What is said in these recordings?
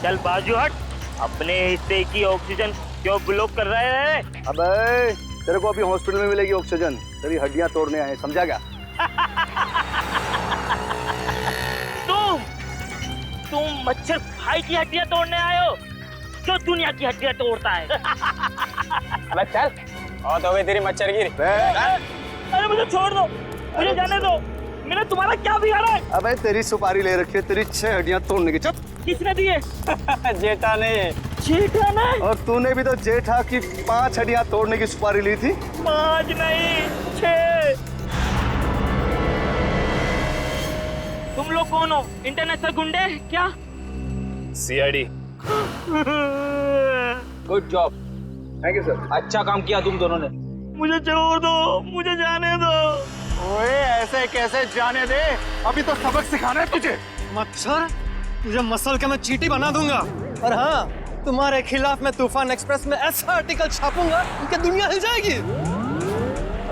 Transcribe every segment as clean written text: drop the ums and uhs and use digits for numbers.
चल बाजू हट, अपने हिस्से की ऑक्सीजन क्यों ब्लॉक कर रहे हैं? अबे तेरे को अभी हॉस्पिटल में मिलेगी ऑक्सीजन, तेरी हड्डियां तोड़ने आए, समझा क्या? तुम मच्छर भाई की हड्डियां तोड़ने आए हो, जो दुनिया की हड्डियां तोड़ता है। अबे चल, और तो गई तेरी मच्छरगिरी। अरे मुझे छोड़ दो, मुझे जाने दो, मैंने तुम्हारा क्या बिगाड़ा है? अबे तेरी सुपारी ले रखी है, तेरी 6 हड्डियां तोड़ने की। चुप। किसने दिए? जेठा ने। जेठा ने? और तूने भी तो जेठा की 5 हड्डियां तोड़ने की सुपारी ली थी। 5 नहीं 6। तुम लोग कौन हो? इंटरनेशनल गुंडे क्या? CID. Good job. Thank you sir. अच्छा काम किया तुम दोनों ने। मुझे छोड़ दो, मुझे जाने दो। ओए ऐसे कैसे जाने दे, अभी तो सबक सिखाना है तुझे। मच्छर, तुझे मसल के मैं चींटी बना दूंगा। और हाँ, तुम्हारे खिलाफ मैं तूफान एक्सप्रेस में ऐसा आर्टिकल छापूंगा कि दुनिया हिल जाएगी।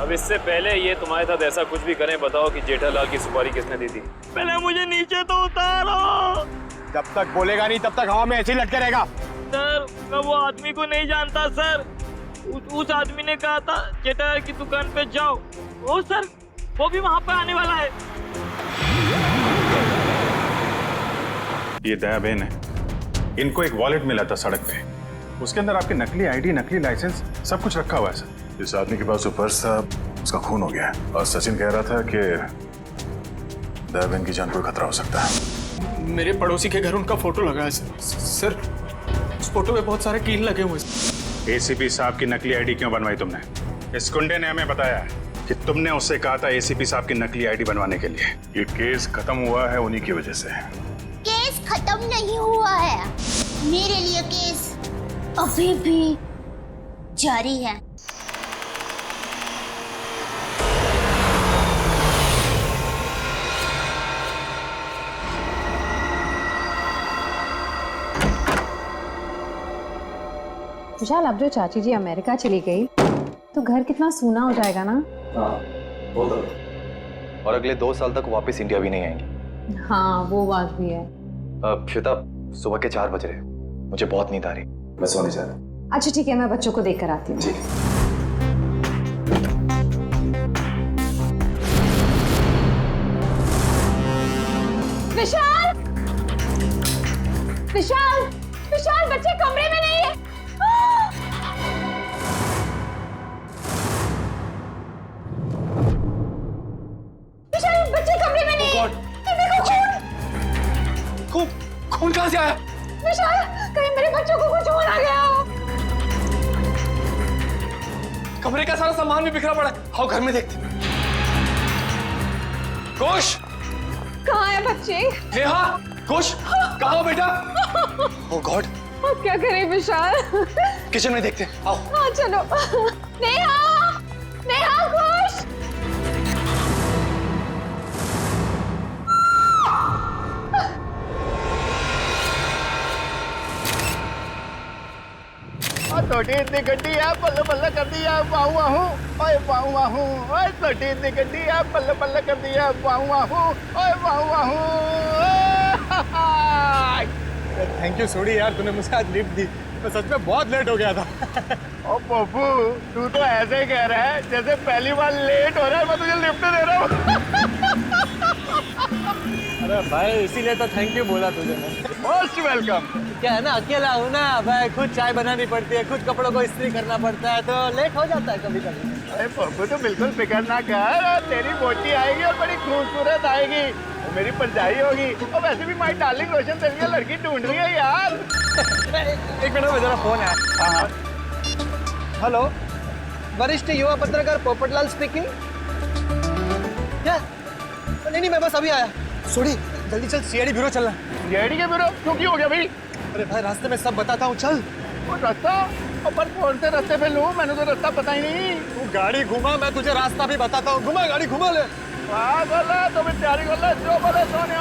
अब इससे पहले ये तुम्हारे साथ ऐसा कुछ भी करें, बताओ कि जेठालाल की सुपारी किसने दी थी? पहले मुझे नीचे तो उतारो। जब तक बोलेगा नहीं तब तक हवा में ऐसे ही लटके रहेगा। सर, मैं वो आदमी को नहीं जानता सर। उस आदमी ने कहा था जेठा की दुकान पे जाओ। ओ सर, वो भी वहाँ पे आने वाला है। ये दया बहन है, इनको एक वॉलेट मिला था सड़क पे, उसके अंदर आपकी नकली आईडी, नकली लाइसेंस सब कुछ रखा हुआ है सर। इस आदमी के पास जो पर्स था उसका खून हो गया है और सचिन कह रहा था कि दया बहन की जान को खतरा हो सकता है। मेरे पड़ोसी के घर उनका फोटो लगा है सर। उस फोटो में बहुत सारे कील लगे हुए हैं। एसीपी साहब की नकली आईडी क्यों बनवाई तुमने? इस गुंडे ने हमें बताया कि तुमने उससे कहा था एसीपी साहब की नकली आईडी बनवाने के लिए। ये केस खत्म हुआ है उन्हीं की वजह से। केस खत्म नहीं हुआ है, मेरे लिए केस अभी भी जारी है। विशाल, अब जो चाची जी अमेरिका चली गई तो घर कितना सूना हो जाएगा ना? हाँ, वो तो। और अगले 2 साल तक वापस इंडिया भी नहीं आएंगी। हाँ, वो बात भी है। श्वेता, सुबह के 4 बज रहे, मुझे बहुत नींद आ रही, मैं सोने जा रहा हूँ। अच्छा ठीक है, मैं बच्चों को देख कर आती हूँ। विशाल, विशाल, विशाल, बच्चे कमरे में नहीं है। विशाल, बच्चे कमरे में नहीं है। खून, खून कहाँ से आया? विशाल, कहीं मेरे बच्चों को कुछ हो ना गया हो। कमरे का सारा सामान भी बिखरा पड़ा है। आओ घर में देखते। कुश, कहाँ है बच्चे? नेहा, कुश, कहाँ हो बेटा? ओह गॉड, अब क्या करें विशाल? किचन में देखते हैं। आओ। हाँ चलो। नेहा, नेहा, खुश। छोटी इतनी गड्डी है, बल्ले बल्ले कर दिया, वाहू वाहू, ओए वाहू वाहू, ओए छोटी इतनी गड्डी है, बल्ले बल्ले कर दिया, वाहू वाहू, ओए वाहू वाहू। थैंक यू सोडी यार, तूने मुझे आज लिफ्ट दी। मैं सच में बहुत लेट हो गया था। ओ पप्पू, तू तो ऐसे ही कह रहा है जैसे पहली बार लेट हो रहा है मैं तुझे लिफ्ट दे रहा हूँ। अरे भाई, इसीलिए तो थैंक यू बोला तुझे मैं। Most welcome. क्या है ना, अकेला हूँ ना भाई, खुद चाय बनानी पड़ती है, खुद कपड़ों को इस्त्री करना पड़ता है, तो लेट हो जाता है कभी कभी। अरे पप्पू तो बिल्कुल फिक्र ना कर, तेरी बोटी आएगी और बड़ी खूबसूरत आएगी, वो मेरी परछाई होगी। और वैसे भी माई डार्लिंग रोशन तेरे लिए लड़की ढूंढ रही है यार। एक मिनट में जरा फोन है। हेलो, वरिष्ठ युवा पत्रकार पोपटलाल स्पीकिंग। क्या? नहीं, मैं बस अभी आया। सोडी, जल्दी चल, सीआईडी ब्यूरो चलना। सीआईडी के ब्यूरो? क्यों, की हो गया भाई? अरे भाई, रास्ते में सब बताता हूँ, चल। वो रास्ता? पर कौन से रास्ते पे लूं? मैंने तो रास्ता पता ही नहीं। तू गाड़ी घुमा, मैं तुझे रास्ता भी बताता हूँ। घुमा गाड़ी, घुमा ले। बोला तो मैं तैयारी कर ले, जो बोले सोने।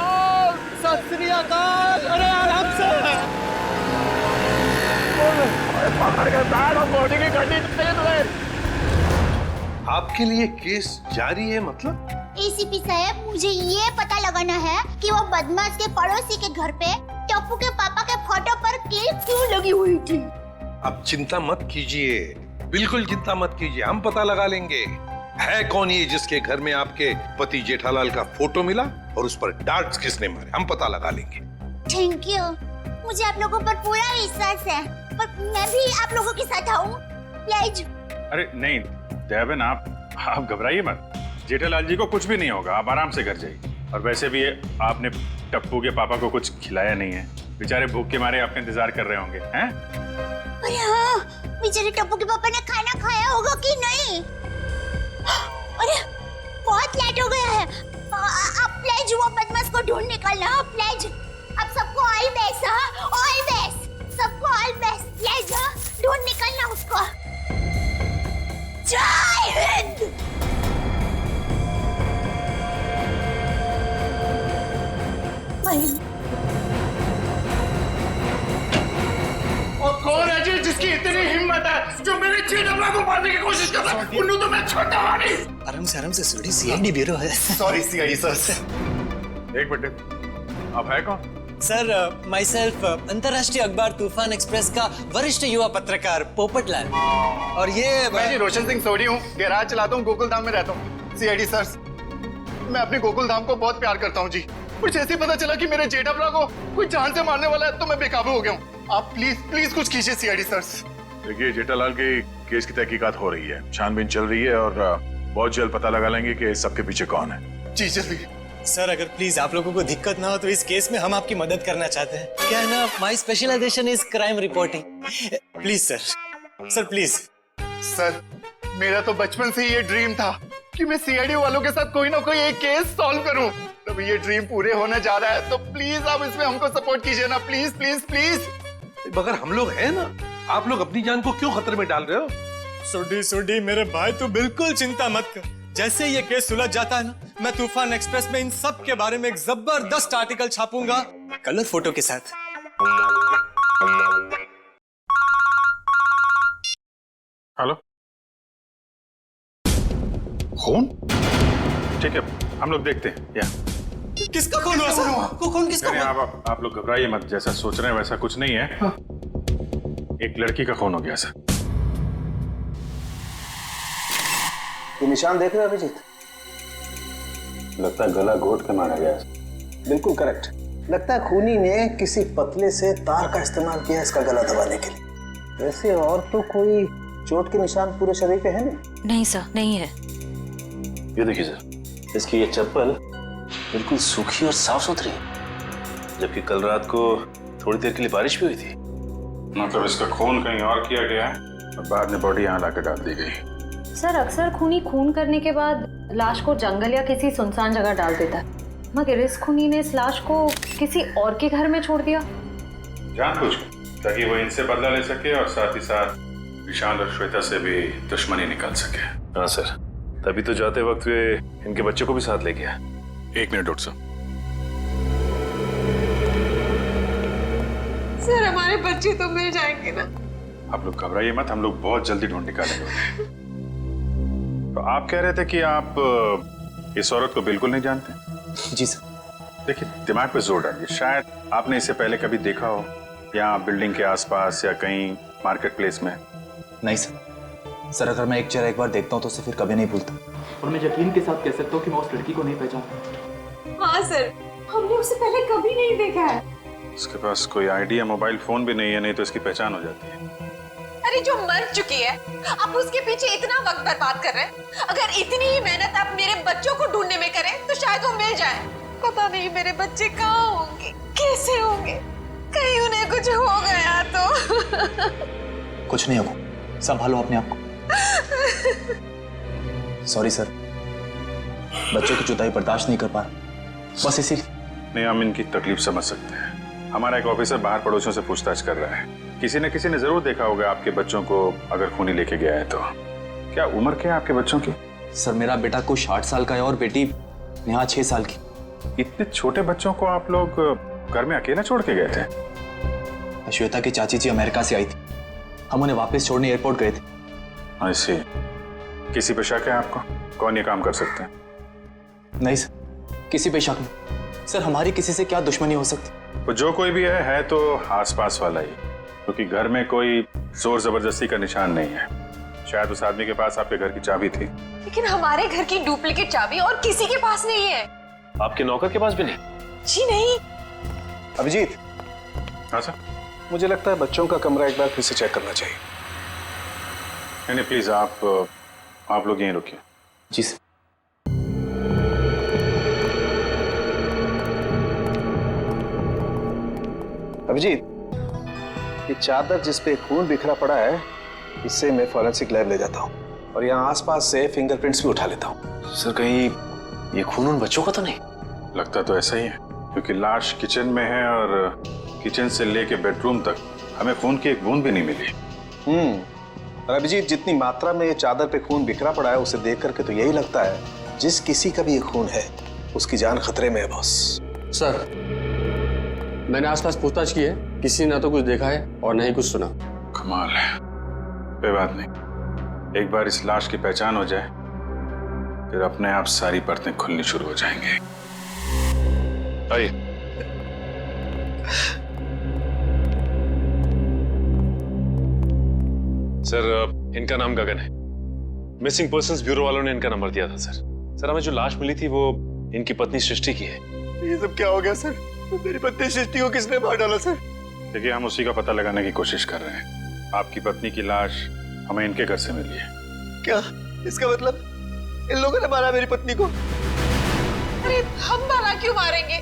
सत श्री अकाल। अरे आराम से। पकड़ के बैठ और बॉडी की गड्डी तेज। आपके लिए केस जारी है मतलब? एसीपी साहब, मुझे ये पता लगाना है कि वो बदमाश के पड़ोसी के घर पे टप्पू के पापा के फोटो पर क्यों लगी हुई थी? अब चिंता मत कीजिए, बिल्कुल चिंता मत कीजिए, हम पता लगा लेंगे है कौन ये जिसके घर में आपके पति जेठालाल का फोटो मिला और उस पर डार्ट्स किसने मारे, हम पता लगा लेंगे। थैंक यू, मुझे आप लोगों पर पूरा विश्वास है, पर मैं भी आप लोगों के साथ आऊं प्लीज। अरे नहीं देवन, आप घबराइए मत, जेठालाल जी को कुछ भी नहीं होगा, आप आराम से घर जाइए। और वैसे भी आपने टप्पू के पापा को कुछ खिलाया नहीं है, बेचारे भूख के मारे आपका इंतजार कर रहे होंगे हैं? अरे हाँ, बेचारे टप्पू के पापा ने खाना खाया होगा कि नहीं? अरे बहुत लेट हो गया है, आप प्लीज वो बदमाश को ढूंढ निकालना प्लीज। आप सबको ऑल बेस्ट, ऑल बेस्ट, सबको ऑल बेस्ट प्लीज, ढूंढ निकालना उसको। जय हिंद। और कौन है जी जिसकी इतनी हिम्मत है जो मेरे जेठमला को मारने की कोशिश कर रहा है? उन्हें तो मैं छोड़ता नहीं। आराम से सीडी सीआईडी ब्यूरो है। Sorry CID sir. एक मिनट, आप है कौन? सर, माई सेल्फ अंतर्राष्ट्रीय अखबार तूफान एक्सप्रेस का वरिष्ठ युवा पत्रकार पोपटलाल। और ये मैं जी रोशन सिंह सोडी हूँ, गैराज चलाता हूँ, गोकुलधाम में रहता हूँ। सीआईडी सर, मैं अपने गोकुलधाम को बहुत प्यार करता हूँ जी। मुझे ऐसे पता चला कि मेरे जेठामला को कोई जान से मारने वाला है तो मैं बेकाबू हो गया हूँ। आप प्लीज कुछ कीजिए सीआईडी सर। देखिए, जेठालाल के केस की तहकीकात हो रही है, छानबीन चल रही है और बहुत जल्द पता लगा लेंगे कि सबके पीछे कौन है। जी जल्दी। सर, अगर प्लीज आप लोगों को दिक्कत ना हो तो इस केस में हम आपकी मदद करना चाहते हैं। क्या है ना, my specialisation is crime reporting. Please sir please. Sir, मेरा तो बचपन से ये ड्रीम था कि मैं सीआईडी वालों के साथ कोई ना कोई एक केस सॉल्व करूं। तो ये ड्रीम पूरे होने जा रहा है, तो प्लीज आप इसमें हमको सपोर्ट कीजिए ना, प्लीज प्लीज प्लीज। मगर हम लोग हैं ना, आप लोग अपनी जान को क्यों खतरे में डाल रहे हो? सुडी मेरे भाई, तू बिल्कुल चिंता मत कर। जैसे ये केस सुलझ जाता है ना, मैं तूफान एक्सप्रेस में इन सब के बारे में एक जबरदस्त आर्टिकल छापूंगा कलर फोटो के साथ। हेलो, खून? ठीक है, हम लोग देखते हैं। या किसका खून हुआ सर? खून किसका हुआ? आप लोग घबराइए मत, जैसा सोच रहे हैं वैसा कुछ नहीं है। एक लड़की का खून हो गया सर। ये निशान देख रहे हो अभिजीत? लगता है गला घोट के मारा गया। बिल्कुल करेक्ट। लगता है खूनी ने किसी पतले से तार का इस्तेमाल किया इसका गला दबाने के लिए। वैसे और तो कोई चोट के निशान पूरे शरीर पे है नहीं? नहीं सर, नहीं है। ये देखिए सर, इसकी ये चप्पल बिल्कुल सूखी और साफ सुथरी है, जबकि कल रात को थोड़ी देर के लिए बारिश भी हुई थी। मतलब इसका खून कहीं और किया गया है और बाद में बॉडी यहाँ लाकर डाल दी गई। सर, अक्सर खूनी खून करने के बाद लाश को जंगल या किसी सुनसान जगह डाल देता है, मगर इस खूनी ने इस लाश को किसी और के घर में छोड़ दिया जानबूझकर, ताकि वो इनसे बदला ले सके और साथ ही साथ विशाल और श्वेता से भी दुश्मनी निकाल सके। हाँ सर, तभी तो जाते वक्त वे इनके बच्चे को भी साथ ले गया। एक मिनट डॉक्टर साहब। सर, हमारे बच्चे तो मिल जाएंगे ना? आप लोग घबराइए मत, हम लोग बहुत जल्दी ढूंढ निकालेंगे। तो आप कह रहे थे कि आप इस औरत को बिल्कुल नहीं जानते? जी सर। देखिए, दिमाग पे जोर डालिए, शायद आपने इसे पहले कभी देखा हो, या बिल्डिंग के आसपास या कहीं मार्केट प्लेस में। नहीं सर, अगर मैं एक चेहरा एक बार देखता हूँ तो उसे फिर कभी नहीं भूलता। और मैं यकीन के साथ कह सकता हूँ कि मैं उस लड़की को नहीं पहचानता। हाँ सर, हमने उसे पहले कभी नहीं देखा है। इसके पास कोई आईडी या मोबाइल फोन भी नहीं है, नहीं तो इसकी पहचान हो जाती है। अरे जो मर चुकी है, आप उसके पीछे इतना वक्त बर्बाद कर रहे हैं। अगर इतनी ही मेहनत आप मेरे बच्चों को ढूंढने में करें तो शायद वो मिल जाए। पता नहीं मेरे बच्चे कहाँ होंगे, कैसे होंगे, कहीं उन्हें कुछ हो गया तो। कुछ नहीं होगा, संभालो अपने आप को। सॉरी सर, बच्चों की जुदाई बर्दाश्त नहीं कर पा रहा, बस इसी। नहीं, हम इनकी तकलीफ समझ सकते हैं। हमारा एक ऑफिसर बाहर पड़ोसियों से पूछताछ कर रहा है। किसी ने जरूर देखा होगा आपके बच्चों को, अगर खूनी लेके गया है तो। क्या उम्र क्या है आपके बच्चों की? सर, मेरा बेटा कुछ 60 साल का है और बेटी नेहा 6 साल की। इतने छोटे बच्चों को आप लोग घर में अकेला छोड़ के गए थे? श्वेता की चाची जी अमेरिका से आई थी, हम उन्हें वापस छोड़ने एयरपोर्ट गए थे। ऐसे किसी पे शक है आपको? कौन ये काम कर सकते हैं? नहीं सर, किसी पे शक नहीं। सर, हमारी किसी से क्या दुश्मनी हो सकती? वो जो कोई भी है तो आसपास वाला ही। क्योंकि घर में कोई जोर जबरदस्ती का निशान नहीं है। शायद उस आदमी के पास आपके घर की चाबी थी। लेकिन हमारे घर की डुप्लीकेट चाबी और किसी के पास नहीं है। आपके नौकर के पास भी नहीं? जी नहीं। अभिजीत। हाँ सर। मुझे लगता है बच्चों का कमरा एक बार फिर से चेक करना चाहिए। नहीं प्लीज आप लोग यहीं रुकिए। जी सर। अभिजीत, ये चादर जिस पे खून बिखरा पड़ा है, इससे मैं फॉरेंसिक लैब ले जाता हूँ और यहाँ आसपास से फिंगरप्रिंट्स भी उठा लेता हूँ। सर कहीं ये खून उन बच्चों का तो नहीं? लगता तो ऐसा ही है, क्योंकि लाश किचन में है और किचन से लेके बेडरूम तक हमें खून की एक बूंद भी नहीं मिली। और अभिजीत, जितनी मात्रा में ये चादर पे खून बिखरा पड़ा है उसे देख करके तो यही लगता है जिस किसी का भी ये खून है उसकी जान खतरे में है बॉस। सर, मैंने आसपास पूछताछ की है, किसी ने ना तो कुछ देखा है और ना ही कुछ सुना। कमाल है। कोई बात नहीं, एक बार इस लाश की पहचान हो जाए फिर अपने आप सारी परतें खुलनी शुरू हो जाएंगे। आइए। सर इनका नाम गगन है। मिसिंग पर्संस ब्यूरो वालों ने इनका नंबर दिया था सर। सर हमें जो लाश मिली थी वो इनकी पत्नी सृष्टि की है। ये सब क्या हो गया सर? मेरी पत्नी सृष्टि को किसने मार डाला सर? देखिए, हम उसी का पता लगाने की कोशिश कर रहे हैं। आपकी पत्नी की लाश हमें इनके घर से मिली है। क्या इसका मतलब इन लोगों ने मारा मेरी पत्नी को? अरे हम भला क्यों मारेंगे?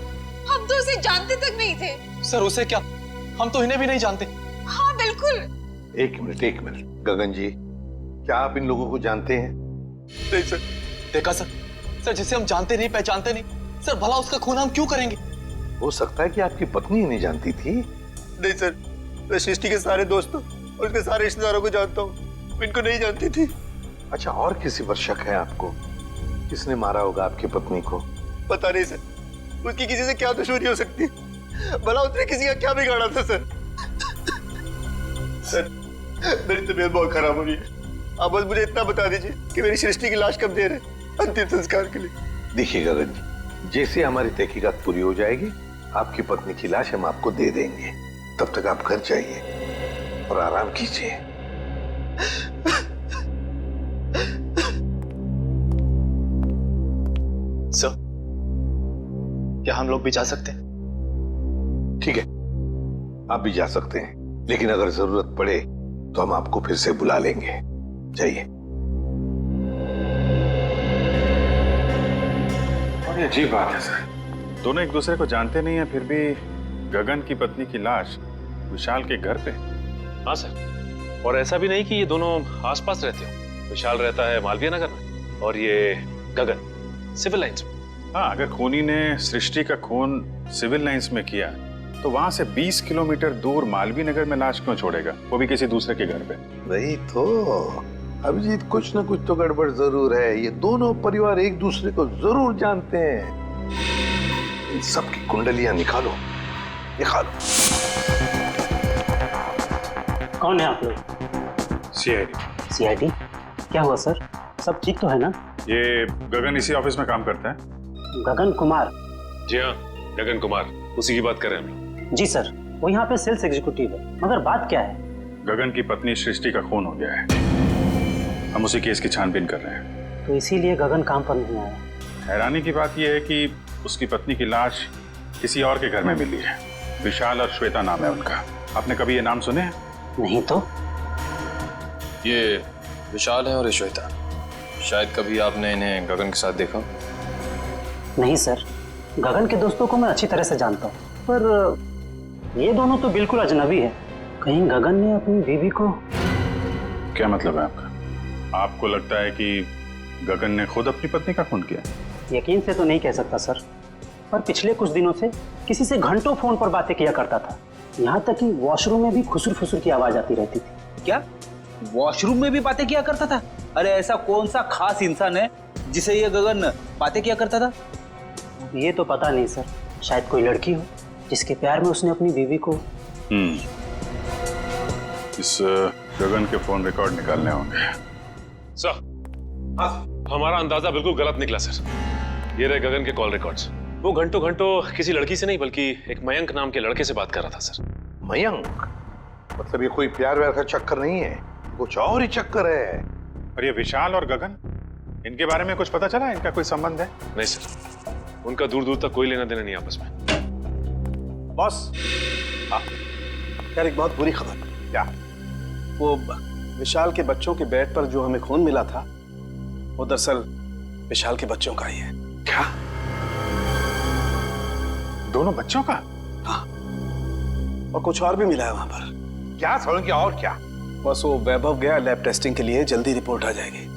हम तो उसे जानते तक नहीं थे। सर उसे क्या? हम तो इन्हें भी नहीं जानते। हाँ बिल्कुल। एक मिनट गगन जी, क्या आप इन लोगों को जानते हैं? नहीं सर। देखा सर, जिसे हम जानते नहीं पहचानते नहीं, सर भला उसका खून हम क्यों करेंगे? हो सकता है कि आपकी पत्नी नहीं जानती थी। नहीं सर, मैं सृष्टि के सारे दोस्तों और उसके सारे रिश्तेदारों को जानता हूँ, इनको नहीं जानती थी। अच्छा, और किसी पर शक है आपको? किसने मारा होगा आपकी पत्नी को? पता नहीं सर, उसकी किसी से क्या दुश्मनी हो सकती है? भला उसने किसी का क्या बिगाड़ा था सर? सर मेरी तबीयत बहुत खराब हो रही है, आप बस मुझे इतना बता दीजिए कि मेरी सृष्टि की लाश कब दे रहे अंतिम संस्कार के लिए। देखिए गगन जी, जैसे हमारी तहकीकात पूरी हो जाएगी आपकी पत्नी की लाश हम आपको दे देंगे। तब तक आप घर जाइए और आराम कीजिए। सर, क्या हम लोग भी जा सकते हैं? ठीक है, आप भी जा सकते हैं, लेकिन अगर जरूरत पड़े तो हम आपको फिर से बुला लेंगे। जाइए। और ये अजीब बात है सर, दोनों एक दूसरे को जानते नहीं है, फिर भी गगन की पत्नी की लाश विशाल के घर पे। हाँ सर, और ऐसा भी नहीं कि ये दोनों आसपास रहते हो। विशाल रहता है मालवीय नगर में और ये गगन सिविल लाइंस में। हाँ, अगर खूनी ने सृष्टि का खून सिविल लाइंस में किया तो वहां से 20 किलोमीटर दूर मालवीय नगर में लाश क्यों छोड़ेगा, वो भी किसी दूसरे के घर पे? वही तो अभिजीत, कुछ ना कुछ तो गड़बड़ जरूर है। ये दोनों परिवार एक दूसरे को जरूर जानते हैं। इन सबकी कुंडलियां निकालो। कौन है आप लोग? सीआईडी। सीआईडी? क्या हुआ सर? सब ठीक तो है ना? ये गगन इसी ऑफिस में काम करता है। गगन कुमार? जी हाँ, गगन कुमार, उसी की बात कर रहे हैं हम। जी सर, वो यहाँ पे सेल्स एग्जीक्यूटिव है। मगर बात क्या है? गगन की पत्नी सृष्टि का खून हो गया है, हम उसी केस की छानबीन कर रहे हैं। तो इसीलिए गगन काम पर नहीं आया। हैरानी की बात यह है कि उसकी पत्नी की लाश किसी और के घर में मिली है। विशाल और श्वेता नाम है उनका। आपने कभी ये नाम सुने हैं? नहीं तो। ये विशाल है और ये श्वेता। शायद कभी आपने इन्हें गगन के साथ देखा? नहीं सर, गगन के दोस्तों को मैं अच्छी तरह से जानता हूँ, पर ये दोनों तो बिल्कुल अजनबी है। कहीं गगन ने अपनी बीवी को... क्या मतलब है आपका? आपको लगता है कि गगन ने खुद अपनी पत्नी का खून किया? यकीन से तो नहीं कह सकता सर, पर पिछले कुछ दिनों से किसी से घंटों फोन पर बातें किया करता था। यहाँ तक कि वॉशरूम में भी खुसुर फुसुर की आवाज आती रहती थी। क्या वॉशरूम में भी बातें किया करता था? अरे ऐसा कौन सा खास इंसान है जिसे ये गगन बातें किया करता था? ये तो पता नहीं सर, शायद कोई लड़की हो जिसके प्यार में उसने अपनी बीवी को... इस गगन के फोन रिकॉर्ड निकालने होंगे। सर, हमारा अंदाजा बिल्कुल गलत निकला सर। ये रहे गगन के कॉल रिकॉर्ड्स। वो घंटों किसी लड़की से नहीं बल्कि एक मयंक नाम के लड़के से बात कर रहा था सर। मयंक? मतलब ये कोई प्यार व्यार का चक्कर नहीं है, कुछ और ही चक्कर है। और ये विशाल और गगन, इनके बारे में कुछ पता चला? इनका कोई संबंध है? नहीं सर, उनका दूर दूर तक कोई लेना देना नहीं आपस में। बॉस, यार एक बहुत बुरी खबर। क्या? वो विशाल के बच्चों के बेड पर जो हमें खून मिला था, वो दरअसल विशाल के बच्चों का ही है। क्या? दोनों बच्चों का? हाँ, और कुछ और भी मिला है वहां पर। क्या सोलंकी, और क्या? बस वो वैभव गया लैब टेस्टिंग के लिए, जल्दी रिपोर्ट आ जाएगी।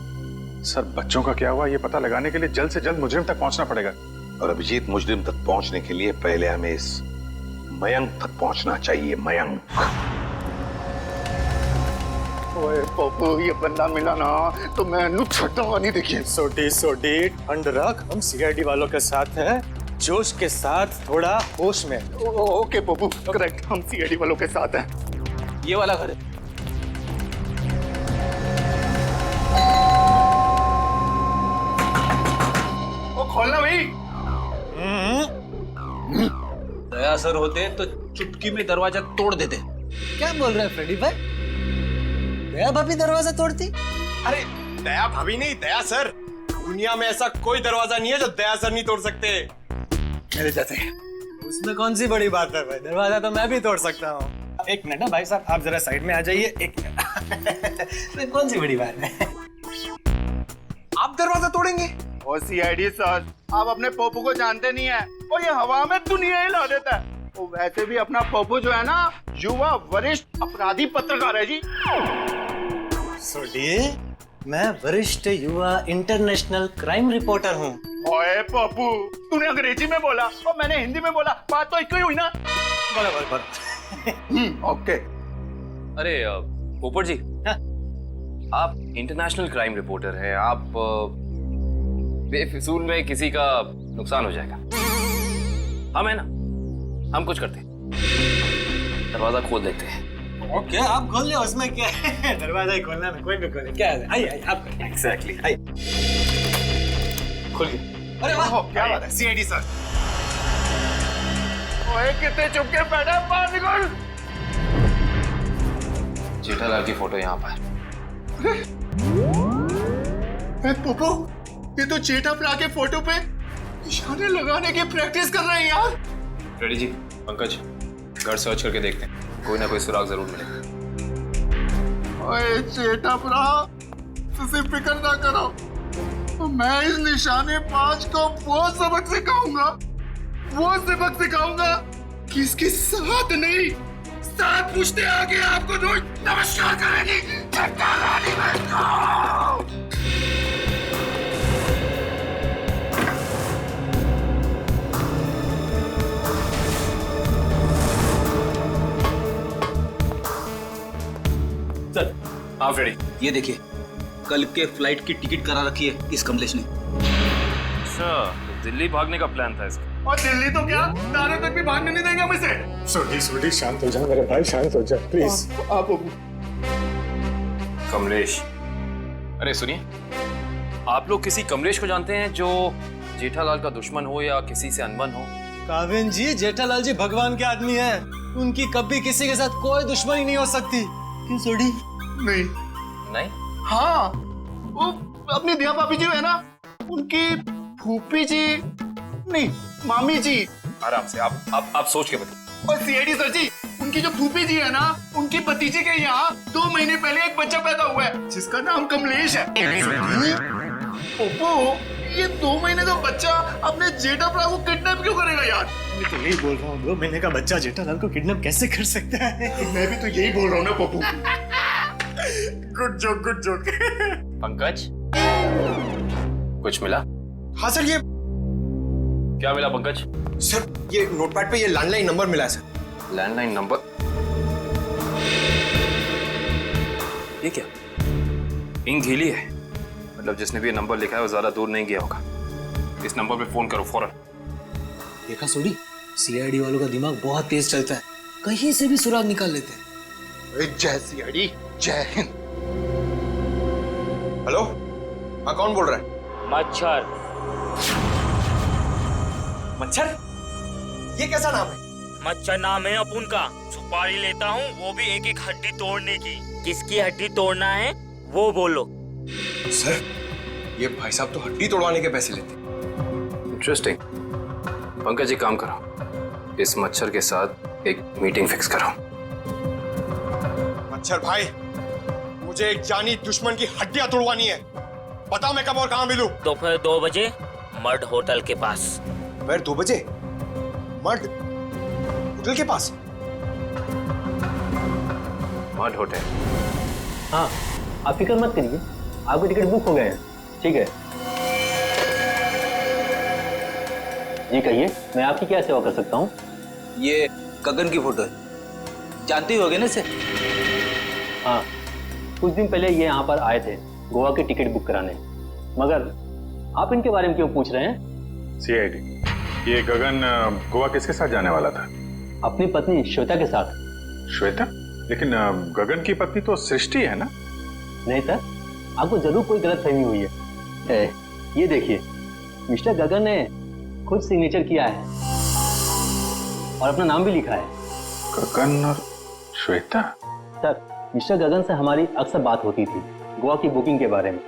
सर, बच्चों का क्या हुआ ये पता लगाने के लिए जल्द से जल्द मुजरिम तक पहुंचना पड़ेगा। और अभिजीत, मुजरिम तक पहुंचने के लिए पहले हमें इस मयंक तक पहुंचना चाहिए। मयंक। ओए पप्पू, ये बंदा मिला ना तो मैं छट्टा नहीं देखिए। सोडी ठंड रख, हम सीआईडी वालों के साथ हैं, जोश के साथ, थोड़ा होश में। ओके पप्पू, करेक्ट, हम सीआईडी वालों के साथ हैं। ये वाला घर है। खोलना भाई। दया सर होते तो चुटकी में दरवाजा तोड़ देते। क्या बोल रहे हैं फ्रेडी भाई? दया भाभी दरवाजा तोड़ती? अरे दया भाभी नहीं, दया सर। दुनिया में ऐसा कोई दरवाजा नहीं है जो दया सर नहीं तोड़ सकते। मेरे जाते उसमें कौन सी बड़ी बात है भाई, दरवाजा तो मैं भी तोड़ सकता हूँ। एक मिनट ना भाई साहब, आप जरा साइड में आ जाइए, एक मिनट। कौन सी बड़ी बात है? आप दरवाजा तोड़ेंगे? ओ सीआईडी सर, आप अपने पप्पू को जानते नहीं है, और ये हवा में दुनिया हिला देता है। वो वैसे भी अपना पप्पू जो है ना, युवा वरिष्ठ अपराधी पत्रकार है जी। सोडी, मैं वरिष्ठ युवा इंटरनेशनल क्राइम रिपोर्टर हूँ। ओए पप्पू, तूने अंग्रेजी में बोला और मैंने हिंदी में बोला, बात तो एक ही हुई ना। बराबर। ओके। अरे पोपट जी, आप इंटरनेशनल क्राइम रिपोर्टर हैं, आप बेफिजूल में किसी का नुकसान हो जाएगा। हम है ना, हम कुछ करते हैं, दरवाजा खोल देते हैं। ओके, आप खोल ले, उसमें क्या है? दरवाजा ही खोलना है, कोई भी खोले, क्या है? आइए आप। एग्जैक्टली, आइए। खुल गया। अरे वाह, क्या बात है सीआईडी सर। ओए कितने चुपके बैठा, बाहर निकल। जेठालाल की फोटो यहाँ पर। पप्पू, ये तो जेठा प्रा के फोटो पे निशाने लगाने की प्रैक्टिस कर रहे हैं यार। रेडी जी, पंकज, घर सर्च करके देखते हैं, कोई ना कोई सुराग जरूर मिलेगा। ओए जेठा प्रा, तुझे फिक्र ना करो, तो मैं इस निशाने पांच को वो सबक सिखाऊंगा कि इसके साथ नहीं, साथ पूछते आगे आपको रोज नमस्कार करेगी। झट्टा रानी बन सर, हाँ फ्रेडी, ये देखिए, कल के फ्लाइट की टिकट करा रखी है इस कमलेश ने। अच्छा, तो दिल्ली भागने का प्लान था इसका। और दिल्ली तो क्या, दारू तक भी भागने नहीं देंगे मुझसे। सोडी शांत हो जा मेरे भाई, शांत हो जा प्लीज। आप कमलेश, अरे सुनिए, आप लोग किसी कमलेश को जानते हैं जो जेठालाल का दुश्मन हो या किसी से अनबन हो? काविन जी, जेठालाल जी भगवान के आदमी हैं, उनकी कभी किसी के साथ कोई दुश्मनी नहीं हो सकती। क्यों सोडी? नहीं? हाँ, वो अपनी दिया भाभी जी है ना, उनकी फूफी जी नहीं, मामी जी। आराम से, आप सोच के बताइए। और सीआईडी सर जी, उनकी जो फूफी जी है ना, उनकी भतीजे के यहाँ 2 महीने पहले एक बच्चा पैदा हुआ है जिसका नाम कमलेश है। ओप्पो, ये 2 महीने का बच्चा अपने जेठा प्रा को किडनैप क्यों करेगा यार? मैं तो यही बोल रहा हूँ, 2 महीने का बच्चा जेठालाल को किडनैप कैसे कर सकता है? मैं भी तो यही बोल रहा हूँ ना पप्पू। Good joke. पंकज, कुछ मिला? हाँ सर, ये क्या मिला पंकज? सर, ये नोटपैड पे ये लैंडलाइन नंबर मिला है सर। Landline number? ये क्या? इंक गीली है, मतलब जिसने भी ये नंबर लिखा है वो ज्यादा दूर नहीं गया होगा। इस नंबर पे फोन करो फौरन। देखा सोडी, सीआईडी वालों का दिमाग बहुत तेज चलता है, कहीं से भी सुराग निकाल लेते हैं। जय सीआईडी, जय हिंद। हेलो, हाँ कौन बोल रहा है? मच्छर। मच्छर? ये कैसा नाम है? मच्छर नाम है अपुन का। सुपारी लेता हूँ, वो भी एक एक हड्डी तोड़ने की। किसकी हड्डी तोड़ना है वो बोलो। सर, ये भाई साहब तो हड्डी तोड़वाने के पैसे लेते। इंटरेस्टिंग। पंकज जी काम करो, इस मच्छर के साथ एक मीटिंग फिक्स करो। मच्छर भाई, मुझे एक जानी दुश्मन की हड्डियां तोड़वानी है। बताओ मैं कब और कहाँ मिलूं? दोपहर 2 बजे मर्ड होटल के पास। दोपहर 2 बजे मर्ड होटल के पास? Mud hotel? हाँ, आप फिक्र मत करिए, आपके टिकट बुक हो गए हैं। ठीक है जी, कहिए मैं आपकी क्या सेवा कर सकता हूँ? ये गगन की फोटो है, जानते ही होगे ना इसे? हाँ, कुछ दिन पहले ये यहाँ पर आए थे गोवा की टिकट बुक कराने, मगर आप इनके बारे में क्यों पूछ रहे हैं? सीआईडी, ये गगन गोवा किसके साथ जाने वाला था? अपनी पत्नी श्वेता के साथ। श्वेता? लेकिन गगन की पत्नी तो सृष्टि है ना? नहीं सर, आपको जरूर कोई गलतफहमी हुई है। ये देखिए, मिस्टर गगन ने खुद सिग्नेचर किया है और अपना नाम भी लिखा है। गगन और श्वेता? सर, मिस्टर गगन से हमारी अक्सर बात होती थी गोवा की बुकिंग के बारे में,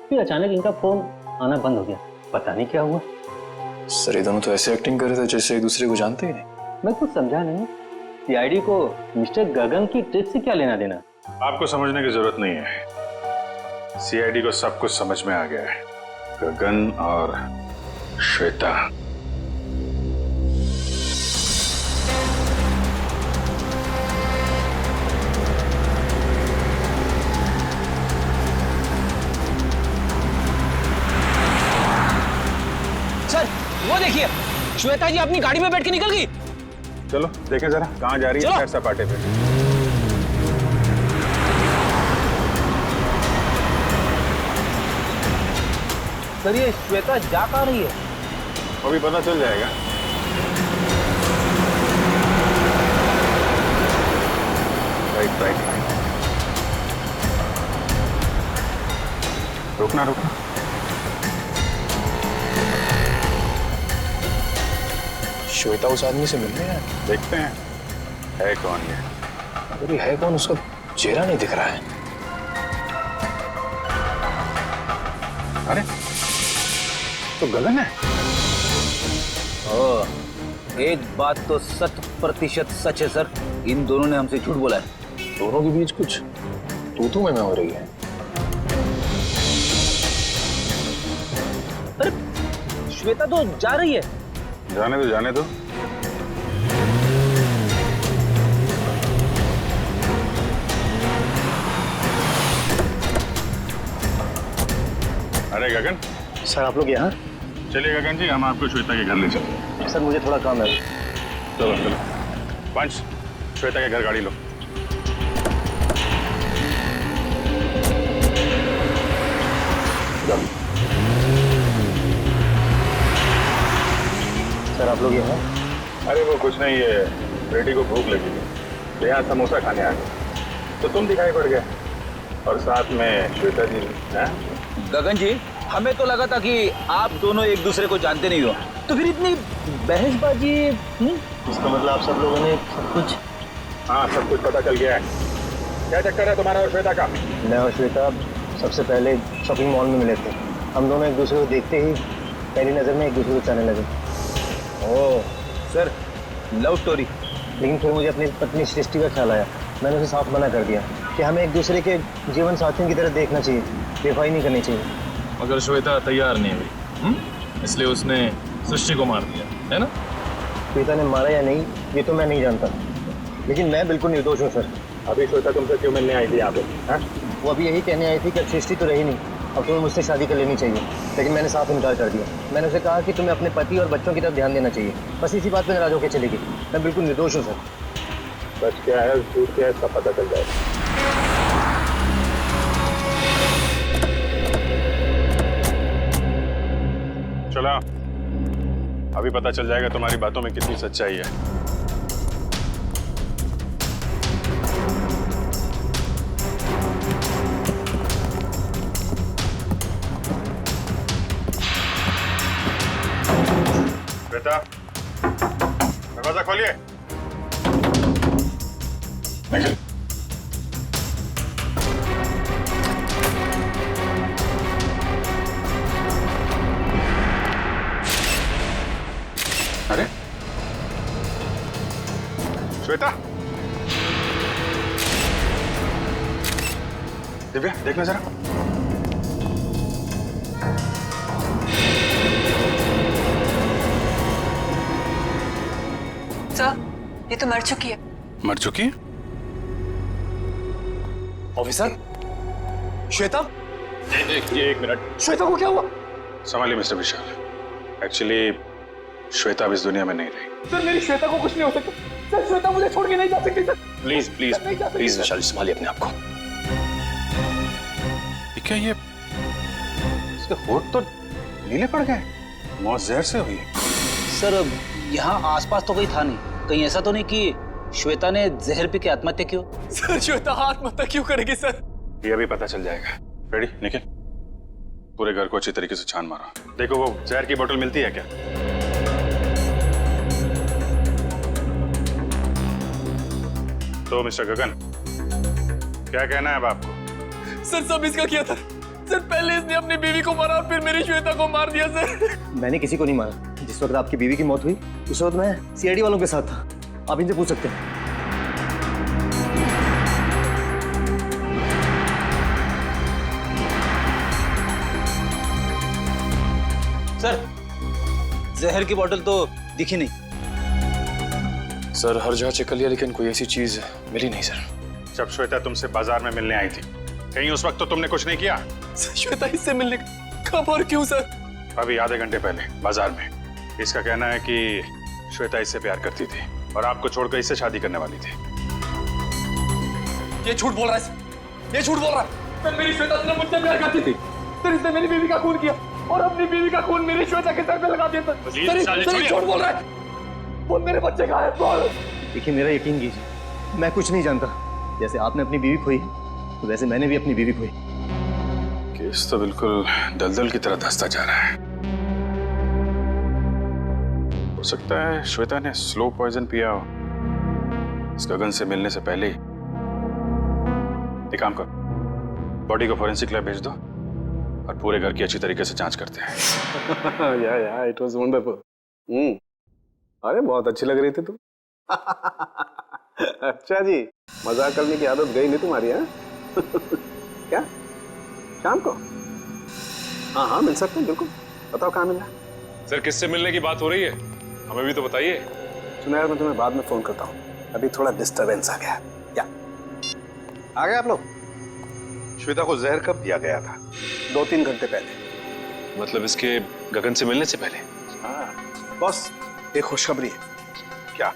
फिर अचानक इनका फोन आना बंद हो गया, पता नहीं क्या हुआ। सर, ये दोनों तो ऐसे एक्टिंग कर रहे थे जैसे एक दूसरे को जानते ही नहीं। मैं कुछ समझा नहीं, सीआईडी को मिस्टर गगन की ट्रिप से क्या लेना देना? आपको समझने की जरूरत नहीं है, सीआईडी को सब कुछ समझ में आ गया है। गगन और श्वेता। सर, वो देखिए, श्वेता जी अपनी गाड़ी में बैठ के निकल गई। चलो देखें जरा कहाँ जा रही है सैर सपाटे पे। सर, ये श्वेता जा कहाँ रही है? अभी पता चल जाएगा। राइट राइट राइट, रुकना रुकना। श्वेता उस आदमी से मिलने है, देखते हैं है कौन ये। अरे है कौन, उसका चेहरा नहीं दिख रहा है। अरे तो गगन है। एक बात तो 100% सच है सर, इन दोनों ने हमसे झूठ बोला है। दोनों के बीच कुछ तू में हो रही है। अरे श्वेता तो जा रही है। जाने दो जाने दो। अरे गगन। सर, आप लोग यहाँ? चलिए गगन जी, हम आपको श्वेता के घर ले चलते। सर, मुझे थोड़ा काम है। चलो चलो पंच, श्वेता के घर गाड़ी लो। सर, आप लोग यहाँ? अरे वो कुछ नहीं, ये बेटी को भूख लगी थी तो यहाँ समोसा खाने आ गए तो तुम दिखाई पड़ गए और साथ में श्वेता जी। गगन जी, हमें तो लगा था कि आप दोनों एक दूसरे को जानते नहीं हो, तो फिर इतनी बहसबाजी। इसका मतलब आप सब लोगों ने सब कुछ? हाँ, सब कुछ पता चल गया है। क्या चक्कर है तुम्हारा और श्वेता का? मैं और श्वेता सबसे पहले शॉपिंग मॉल में मिले थे। हम दोनों एक दूसरे को देखते ही पहली नज़र में एक दूसरे को चाहने लगे। Oh sir, love story. लेकिन फिर मुझे अपनी पत्नी सृष्टि का ख्याल आया। मैंने उसे साफ मना कर दिया कि हमें एक दूसरे के जीवन साथियों की तरह देखना चाहिए, बेवफाई नहीं करनी चाहिए। मगर श्वेता तैयार नहीं हुई, इसलिए उसने सृष्टि को मार दिया, है ना? श्वेता ने मारा या नहीं ये तो मैं नहीं जानता, लेकिन मैं बिल्कुल निर्दोष हूँ सर। अभी श्वेता तुमसे क्यों मिलने आई थी यहाँ पे? वो अभी यही कहने आई थी कि अब सृष्टि तो रही नहीं, अब तुम्हें मुझसे शादी कर लेनी चाहिए। लेकिन मैंने साफ इनकार कर दिया। मैंने उसे कहा कि तुम्हें अपने पति और बच्चों की तरफ ध्यान देना चाहिए। बस इसी बात पर नाराज होकर चली गई। मैं बिल्कुल निर्दोष हूँ सर। सच क्या है झूठ क्या है सब पता चल जाएगा। चला, अभी पता चल जाएगा तुम्हारी बातों में कितनी सच्चाई है। बेटा, दरवाजा खोलिए। निखिल, अरे श्वेता, दिव्या देखना जरा। सर, ये तो मर चुकी है। मर चुकी? ऑफिसर, श्वेता? एक मिनट। श्वेता को क्या हुआ? संभालिए मिस्टर विशाल। एक्चुअली श्वेता अब इस दुनिया में नहीं रही। सर, मेरी श्वेता को कुछ नहीं हो सकता। सर, श्वेता मुझे छोड़ के नहीं जा सकती। सर प्लीज प्लीज प्लीज विशाल, संभालिए अपने आप को। क्या ये इसके होठ तो नीले पड़ गए? मौत जहर से हुई है। सर यहाँ आसपास तो कोई था नहीं, कहीं ऐसा तो नहीं कि श्वेता ने जहर पी के आत्महत्या की हो? सर, श्वेता आत्महत्या क्यों करेगी सर? ये अभी पता चल जाएगा। रेडी निखिल, पूरे घर को अच्छी तरीके से छान मारो। देखो वो जहर की बोतल मिलती है क्या? तो मिस्टर गगन, क्या कहना है अब आपको? सर, सब इसका किया था। सर, पहले इसने अपनी बीवी को मारा और फिर मेरी श्वेता को मार दिया। सर, मैंने किसी को नहीं मारा। जिस वक्त आपकी बीवी की मौत हुई उस वक्त मैं सीआईडी वालों के साथ था। आप इनसे पूछ सकते हैं। सर, जहर की बोतल तो दिखी नहीं। सर, हर जगह चेक कर लिया लेकिन कोई ऐसी चीज मिली नहीं सर। जब श्वेता तुमसे बाजार में मिलने आई थी, कहीं उस वक्त तो तुमने कुछ नहीं किया? श्वेता इससे मिलने कब और क्यों सर? अभी आधे घंटे पहले बाजार में। इसका कहना है कि श्वेता इससे प्यार करती थी और आपको छोड़कर इससे शादी करने वाली थी। ये झूठ बोल रहा है। ये झूठ बोल रहा है। सर, मेरी श्वेता सिर्फ मुझसे प्यार करती थी। सर, इसने मेरी बीवी का खून किया और अपनी बीवी का खून मेरी श्वेता के सर पे लगा दिया। सर, झूठ बोल रहा है। वो मेरे बच्चे का है। बोल। देखिए, मेरा यकीन कीजिए, मैं कुछ नहीं जानता। जैसे आपने अपनी बीवी खोई तो वैसे मैंने भी अपनी बीवी खोई। केस तो बिल्कुल दलदल की तरह धंसता जा रहा है। हो सकता है श्वेता ने स्लो पॉइजन पिया हो इस गगन से मिलने से पहले ही। एक काम करो, बॉडी को फॉरेंसिक लैब भेज दो और पूरे घर की अच्छी तरीके से जांच करते हैं। या इट वाज वंडरफुल। अरे बहुत अच्छी लग रही थी तुम। अच्छा जी, मजाक करने की आदत गई नहीं तुम्हारी? है क्या शाम को? हाँ हाँ, मिल सकते हैं बिल्कुल। बताओ कहाँ मिलना? सर, किससे मिलने की बात हो रही है, हमें भी तो बताइए। सुना यार, मैं तुम्हें बाद में फोन करता हूँ, अभी थोड़ा डिस्टरबेंस आ गया। क्या आ गए आप लोग? श्वेता को जहर कब दिया गया था? 2-3 घंटे पहले। मतलब इसके गगन से मिलने से पहले? हाँ बॉस, एक खुशखबरी है। क्या?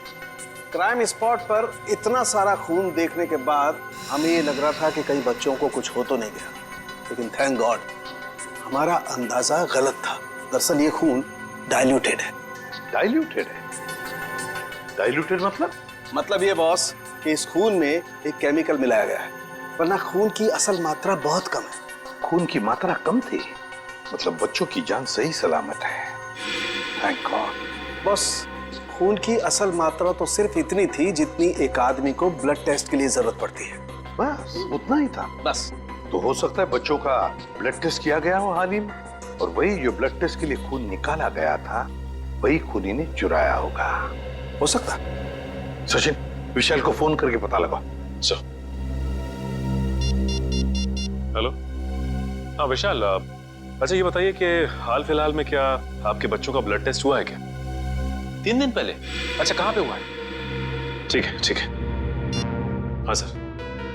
क्राइम स्पॉट पर इतना सारा खून देखने के बाद हमें ये लग रहा था कि कई बच्चों को कुछ हो तो नहीं गया, लेकिन थैंक गॉड हमारा अंदाजा गलत था। दरअसल ये खून डाइल्यूटेड है। डाइल्यूटेड है? डाइल्यूटेड मतलब ये बॉस कि इस खून में एक केमिकल मिलाया गया है, वरना खून की असल मात्रा बहुत कम है। खून की मात्रा कम थी, मतलब बच्चों की जान सही सलामत है। Thank God. बॉस, खून की असल मात्रा तो सिर्फ इतनी थी जितनी एक आदमी को ब्लड टेस्ट के लिए जरूरत पड़ती है। बस उतना ही था? बस। तो हो सकता है बच्चों का ब्लड टेस्ट किया गया हो हाल ही में, और वही जो ब्लड टेस्ट के लिए खून निकाला गया था वही खूनी ने चुराया होगा। हो सकता। सचिन, विशाल को फोन करके पता लगाओ। सर। हेलो। हाँ विशाल, अच्छा ये बताइए कि हाल फिलहाल में क्या आपके बच्चों का ब्लड टेस्ट हुआ है क्या? 3 दिन पहले? अच्छा, कहाँ पे हुआ है? ठीक है ठीक है। हाँ सर,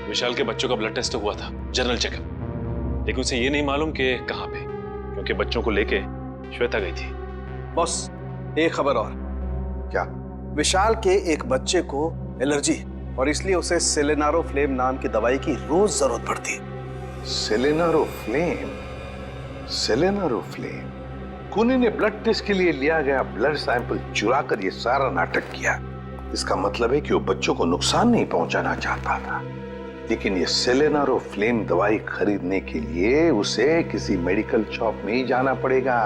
विशाल के बच्चों का ब्लड टेस्ट हुआ था, जनरल चेकअप, लेकिन उसे ये नहीं मालूम कि कहाँ पे, क्योंकि बच्चों को लेके श्वेता गई थी। बॉस, एक खबर और। क्या? विशाल के एक बच्चे को एलर्जी, और इसलिए उसे सेलेनारोफ्लेम नाम की दवाई की रोज जरूरत पड़ती है। सेलेनारोफ्लेम? सेलेनारोफ्लेम? खूनी ने ब्लड टेस्ट के लिए लिया गया ब्लड सैंपल चुराकर ये सारा नाटक किया। इसका मतलब है कि वो बच्चों को नुकसान नहीं पहुंचाना चाहता था, लेकिन ये सेलेनारोफ्लेम दवाई खरीदने के लिए उसे किसी मेडिकल शॉप में ही जाना पड़ेगा।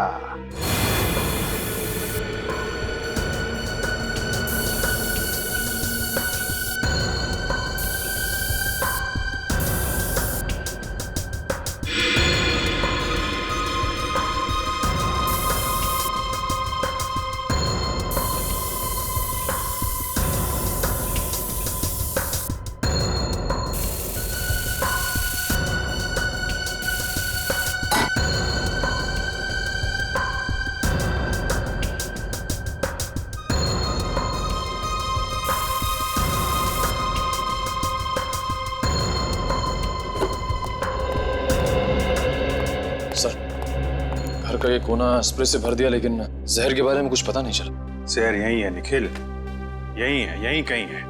का ये कोना स्प्रे से भर दिया, लेकिन जहर के बारे में कुछ पता नहीं चला। जहर यही है निखिल, यही है, यही कहीं है,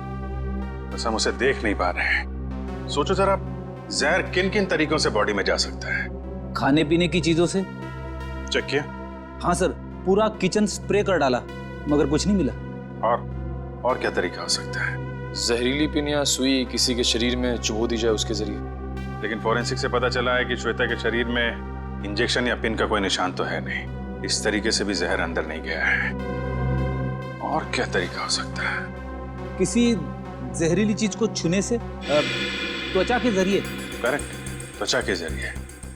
बस हम उसे देख नहीं पा रहे हैं। सोचो जरा, जहर किन किन तरीकों से बॉडी में जा सकता है? खाने पीने की चीजों से। चेक किया? हाँ सर, पूरा किचन स्प्रे कर डाला मगर कुछ नहीं मिला। और क्या तरीका हो सकता है? जहरीली पिन या सुई किसी के शरीर में चुभो दी जाए उसके जरिए। लेकिन फॉरेंसिक से पता चला है कि श्वेता के शरीर में इंजेक्शन या पिन का कोई निशान तो है नहीं। इस तरीके से भी जहर अंदर नहीं गया है। और क्या तरीका हो सकता है? किसी जहरीली चीज को छूने से, त्वचा के जरिए। करेक्ट, त्वचा के जरिए।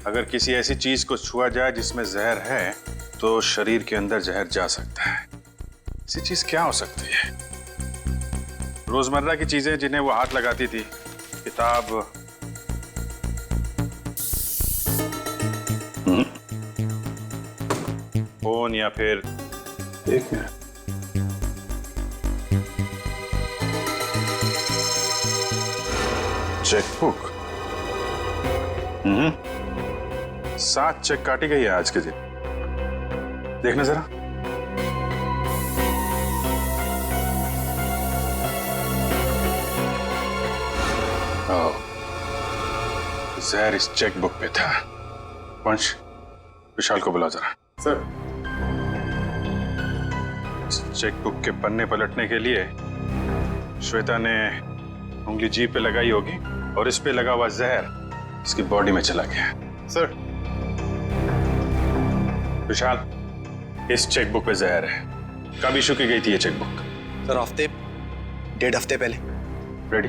अगर किसी ऐसी चीज को छुआ जाए जिसमें जहर है तो शरीर के अंदर जहर जा सकता है। ऐसी चीज क्या हो सकती है? रोजमर्रा की चीजें जिन्हें वो हाथ लगाती थी, किताब, फोन, या फिर एक मिनट, चेकबुक। 7 चेक काटी गई है आज के दिन। देखना जरा। जहर इस चेकबुक पे था। वंश, विशाल को बुला जरा। सर। चेकबुक के पन्ने पलटने के लिए श्वेता ने उंगली जीभ पे लगाई होगी और इस पे लगा हुआ जहर इसकी बॉडी में चला गया। सर। विशाल, इस चेकबुक पे जहर है। कब इशू की गई थी ये चेकबुक? सर, हफ्ते, 1.5 हफ्ते पहले। रेडी,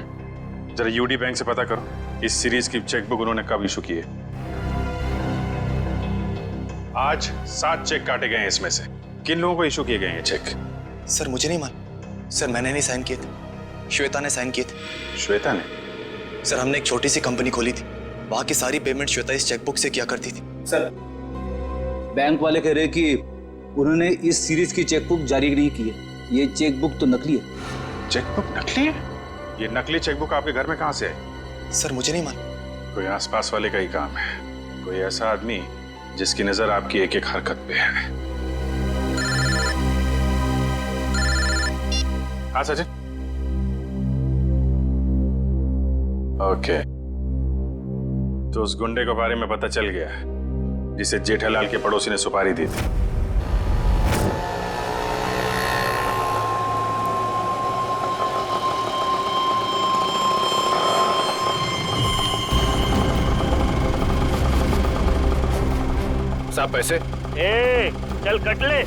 जरा यूडी बैंक से पता करो इस सीरीज की चेकबुक उन्होंने कब इशू की है। आज 7 चेक काटे गए हैं, इसमें से किन लोगों को इशू किए गए हैं चेक? सर मुझे नहीं मालूम। सर मैंने नहीं साइन किए थे, श्वेता ने साइन किए थे। श्वेता ने? सर हमने एक छोटी सी कंपनी खोली थी, वहां की सारी पेमेंट श्वेता इस चेकबुक से किया करती थी। सर बैंक वाले कह रहे कि उन्होंने इस सीरीज की चेकबुक जारी नहीं की है। ये चेकबुक तो नकली है। चेकबुक नकली है? ये नकली चेकबुक आपके घर में कहां से आई? सर मुझे नहीं मालूम। कोई आसपास वाले का ही काम है। कोई ऐसा आदमी जिसकी नजर आपकी एक एक हरकत पे है। हाँ सचिन। ओके, तो उस गुंडे के बारे में पता चल गया जिसे जेठालाल के पड़ोसी ने सुपारी दी थी। साहब पैसे। ए, चल कट ले।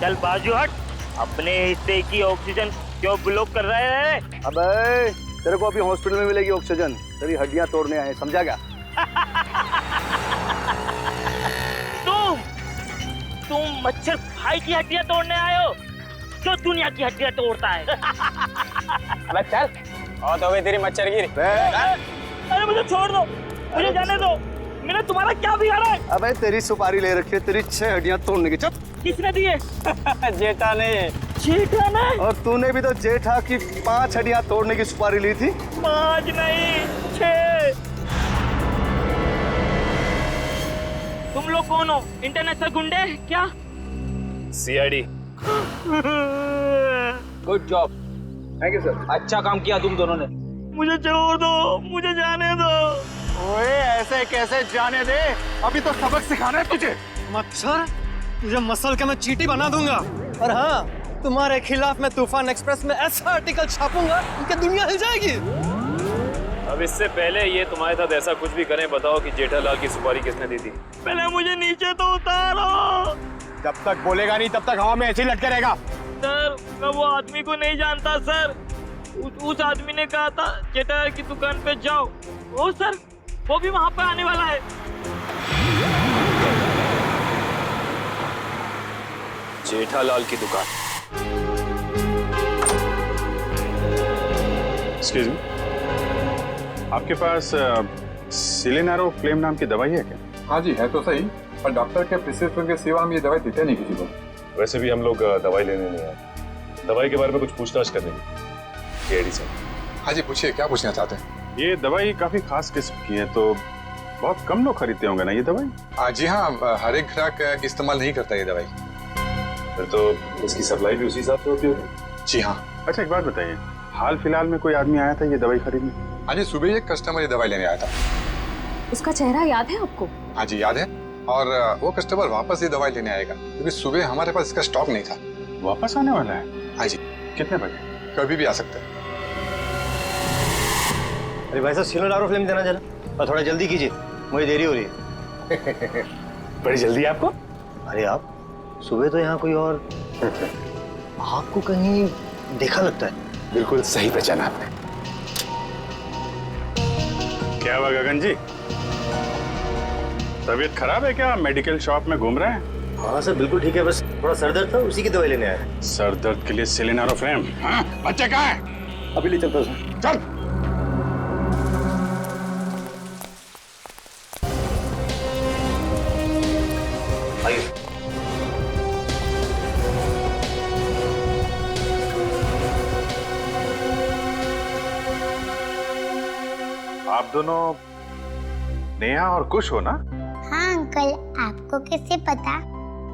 चल बाजू हट। अपने हिस्से की ऑक्सीजन क्यों ब्लॉक कर रहे हैं? अबे तेरे को अभी हॉस्पिटल में मिलेगी ऑक्सीजन, तेरी हड्डियां तोड़ने आए, समझा क्या? तुम मच्छर भाई की हड्डियां तोड़ने आए हो जो दुनिया की हड्डियां तोड़ता है। अबे चल, और तो भी तेरी मच्छर गिरी। अरे मुझे छोड़ दो, मुझे जाने दो। मैंने तुम्हारा क्या बिगाड़ा है? अबे तेरी सुपारी ले रखी है, तेरी 6 हड्डियां तोड़ने की। चुप। किसने दिए? जेठा ने। जेठा ने? और तूने भी तो जेठा की 5 हड्डियां तोड़ने की सुपारी ली थी। 5 नहीं 6। तुम लोग कौन हो? इंटरनेशनल गुंडे क्या? CID. Good job. Thank you sir. अच्छा काम किया तुम दोनों ने। मुझे छोड़ दो, मुझे जाने दो। ओए ऐसे कैसे जाने दे? अभी तो सबक सिखाना है तुझे। मच्छर, तुझे मसल के मैं चींटी बना दूंगा। और हाँ, तुम्हारे खिलाफ मैं तूफान एक्सप्रेस में ऐसा आर्टिकल छापूंगा कि दुनिया हिल जाएगी। अब इससे पहले ये तुम्हारे साथ ऐसा कुछ भी करें, बताओ कि जेठालाल की सुपारी किसने दी थी? पहले मुझे नीचे तो उतारो। जब तक बोलेगा नहीं तब तक हवा में ऐसे ही लटके रहेगा। सर मैं वो आदमी को नहीं जानता सर। उस आदमी ने कहा था जेठालाल की दुकान पे जाओ। ओ सर, वो भी वहाँ पे आने वाला है। जेठालाल की दुकान। एक्सक्यूज मी, आपके पास सिलेनारो फ्लेम नाम की दवाई है क्या? हाँ जी, है तो सही, पर डॉक्टर के प्रिस्क्रिप्शन के सिवा हम ये दवाई देते नहीं किसी को। वैसे भी हम लोग दवाई लेने नहीं आए, दवाई के बारे में कुछ पूछताछ करने की। हाँ जी, पूछिए, क्या पूछना चाहते हैं? ये दवाई काफी खास किस्म की है, तो बहुत कम लोग खरीदते होंगे ना ये दवाई? जी हाँ, हर एक ग्राहक इस्तेमाल नहीं करता ये दवाई। फिर तो इसकी सप्लाई भी उसी हिसाब से होती होगी। जी हाँ। अच्छा, एक बात बताइए, हाल फिलहाल में कोई आदमी आया था ये दवाई खरीदने? हाँ जी, सुबह एक कस्टमर ये दवाई लेने आया था। उसका चेहरा याद है आपको? हाँ जी, याद है, और वो कस्टमर वापस ये दवाई लेने आएगा, क्योंकि सुबह हमारे पास इसका स्टॉक नहीं था। वापस आने वाला है? हाँ जी। कितने बजे? कभी भी आ सकता है। अरे भाई साहब, सिलेनारो फ्लेम देना जरा, और थोड़ा जल्दी कीजिए, मुझे देरी हो रही है। बड़ी जल्दी है आपको? अरे आप सुबह तो यहाँ कोई और आपको कहीं देखा लगता है। बिल्कुल सही पहचाना आपने। क्या हुआ गगन जी, तबीयत खराब है क्या? मेडिकल शॉप में घूम रहे हैं? हाँ सर, बिल्कुल ठीक है, बस थोड़ा सर दर्द था, उसी की दवाई लेने आया। सर दर्द के लिए सिलेनारो फ्लेम? हाँ, बच्चे कहाँ हैं? अभी ले चलता हूँ सर। चल। आप दोनों नेहा और कुश हो ना? हाँ अंकल, आपको कैसे पता?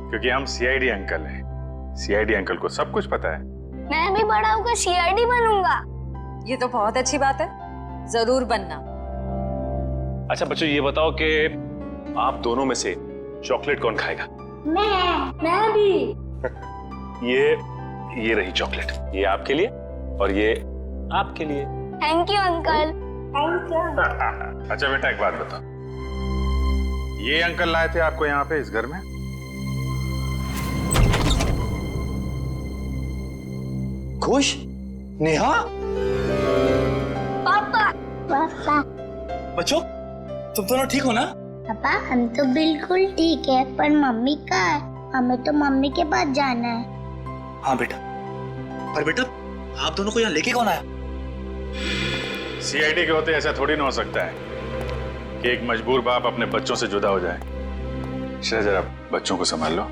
क्योंकि हम सीआईडी अंकल हैं। सीआईडी अंकल को सब कुछ पता है। मैं भी बड़ा होकर सीआईडी बनूंगा। ये तो बहुत अच्छी बात है, जरूर बनना। अच्छा बच्चों, ये बताओ कि आप दोनों में से चॉकलेट कौन खाएगा? मैं भी। ये रही चॉकलेट, ये आपके लिए और ये आपके लिए। Thank you uncle. Thank you. अच्छा बेटा, एक बात बताओ, ये अंकल लाए थे आपको यहाँ पे इस घर में? खुश? नेहा? पापा। पापा। बच्चों, तुम दोनों ठीक हो ना? पापा, हम तो बिल्कुल ठीक है, पर मम्मी कहाँ है? हमें तो मम्मी के पास जाना है। हाँ बेटा, पर बेटा आप दोनों को यहाँ लेके कौन आया? सीआईडी के होते ऐसा थोड़ी ना हो सकता है कि एक मजबूर बाप अपने बच्चों से जुदा हो जाए। जरा बच्चों को संभाल लो।